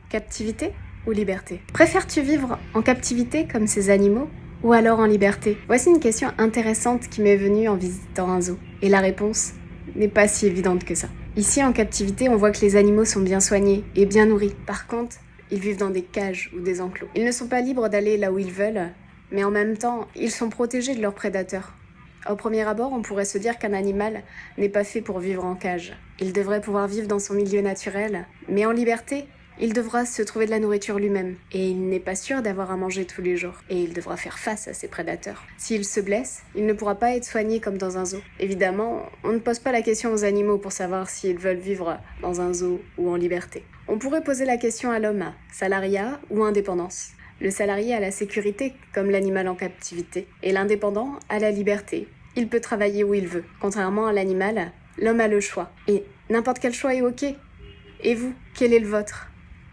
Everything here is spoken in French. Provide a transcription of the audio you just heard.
Captivité ou liberté? Préfères-tu vivre en captivité comme ces animaux ou alors en liberté? Voici une question intéressante qui m'est venue en visitant un zoo. Et la réponse n'est pas si évidente que ça. Ici, en captivité, on voit que les animaux sont bien soignés et bien nourris. Par contre, ils vivent dans des cages ou des enclos. Ils ne sont pas libres d'aller là où ils veulent, mais en même temps, ils sont protégés de leurs prédateurs. Au premier abord, on pourrait se dire qu'un animal n'est pas fait pour vivre en cage. Il devrait pouvoir vivre dans son milieu naturel, mais en liberté, il devra se trouver de la nourriture lui-même. Et il n'est pas sûr d'avoir à manger tous les jours. Et il devra faire face à ses prédateurs. S'il se blesse, il ne pourra pas être soigné comme dans un zoo. Évidemment, on ne pose pas la question aux animaux pour savoir s'ils veulent vivre dans un zoo ou en liberté. On pourrait poser la question à l'homme, salariat ou indépendance. Le salarié a la sécurité, comme l'animal en captivité, et l'indépendant a la liberté. Il peut travailler où il veut. Contrairement à l'animal, l'homme a le choix. Et n'importe quel choix est ok. Et vous, quel est le vôtre ?